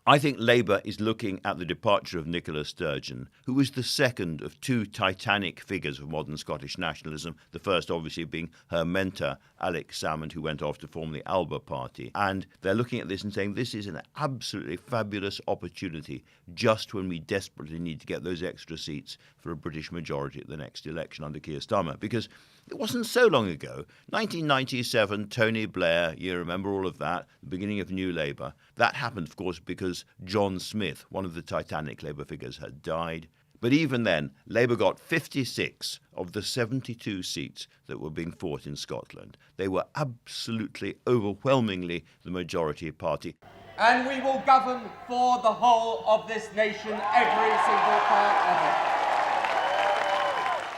I think Labour is looking at the departure of Nicola Sturgeon, who was the second of two titanic figures of modern Scottish nationalism, the first obviously being her mentor, Alex Salmond, who went off to form the Alba Party. And they're looking at this and saying this is an absolutely fabulous opportunity just when we desperately need to get those extra seats for a British majority at the next election under Keir Starmer. Because it wasn't so long ago, 1997, Tony Blair, you remember all of that, the beginning of New Labour. That happened, of course, because John Smith, one of the titanic Labour figures, had died. But even then, Labour got 56 of the 72 seats that were being fought in Scotland. They were absolutely, overwhelmingly the majority party. And we will govern for the whole of this nation, every single part of it.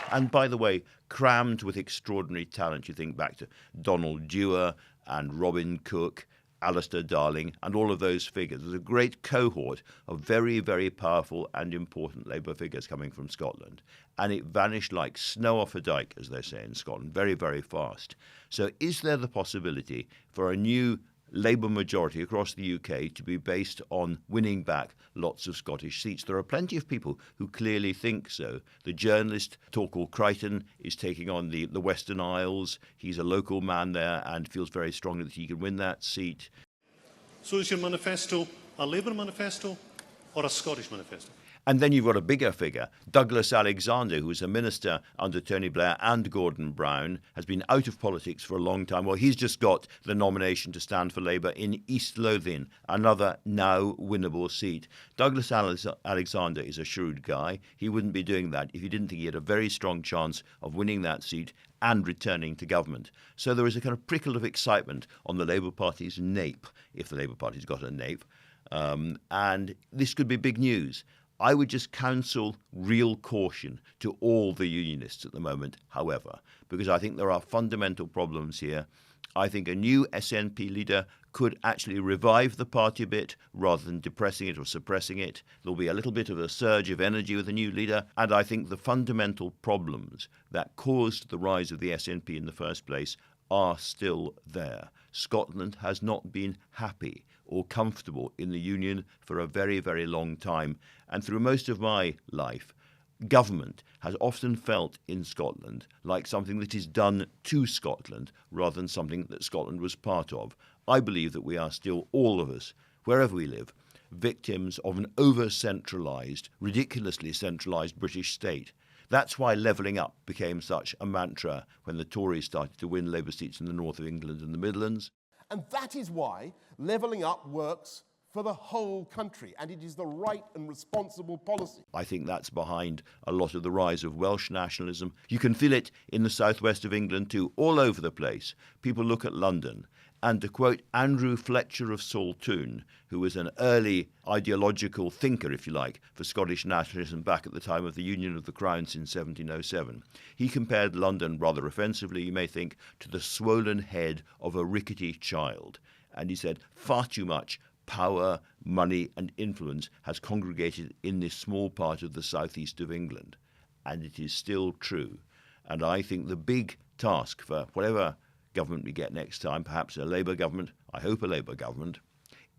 And by the way, crammed with extraordinary talent. You think back to Donald Dewar and Robin Cook, Alistair Darling, and all of those figures. There's a great cohort of very, very powerful and important Labour figures coming from Scotland. And it vanished like snow off a dike, as they say in Scotland, very, very fast. So is there the possibility for a new Labour majority across the UK to be based on winning back lots of Scottish seats? There are plenty of people who clearly think so. The journalist Torquil Crichton is taking on the Western Isles. He's a local man there and feels very strongly that he can win that seat. So is your manifesto a Labour manifesto or a Scottish manifesto? And then you've got a bigger figure, Douglas Alexander, who was a minister under Tony Blair and Gordon Brown, has been out of politics for a long time. Well, he's just got the nomination to stand for Labour in East Lothian, another now winnable seat. Douglas Alexander is a shrewd guy. He wouldn't be doing that if he didn't think he had a very strong chance of winning that seat and returning to government. So there is a kind of prickle of excitement on the Labour Party's nape, if the Labour Party's got a nape. And this could be big news. I would just counsel real caution to all the unionists at the moment, however, because I think there are fundamental problems here. I think a new SNP leader could actually revive the party a bit rather than depressing it or suppressing it. There'll be a little bit of a surge of energy with a new leader, and I think the fundamental problems that caused the rise of the SNP in the first place are still there. Scotland has not been happy or comfortable in the Union for a very, very long time. And through most of my life, government has often felt in Scotland like something that is done to Scotland rather than something that Scotland was part of. I believe that we are still, all of us, wherever we live, victims of an over-centralised, ridiculously centralised British state. That's why levelling up became such a mantra when the Tories started to win Labour seats in the north of England and the Midlands. And that is why levelling up works for the whole country, and it is the right and responsible policy. I think that's behind a lot of the rise of Welsh nationalism. You can feel it in the southwest of England too, all over the place. People look at London. And to quote Andrew Fletcher of Saltoun, who was an early ideological thinker, if you like, for Scottish nationalism back at the time of the Union of the Crowns in 1707, he compared London, rather offensively, you may think, to the swollen head of a rickety child. And he said, far too much power, money and influence has congregated in this small part of the southeast of England. And it is still true. And I think the big task for whatever government we get next time, perhaps a Labour government, I hope a Labour government,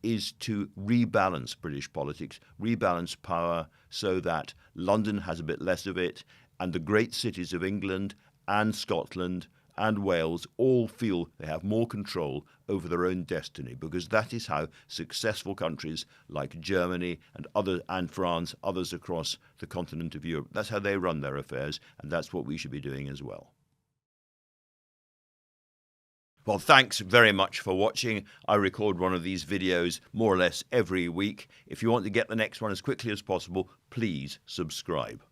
is to rebalance British politics, rebalance power so that London has a bit less of it and the great cities of England and Scotland and Wales all feel they have more control over their own destiny, because that is how successful countries like Germany and France, others across the continent of Europe, that's how they run their affairs, and that's what we should be doing as well. Well, thanks very much for watching. I record one of these videos more or less every week. If you want to get the next one as quickly as possible, please subscribe.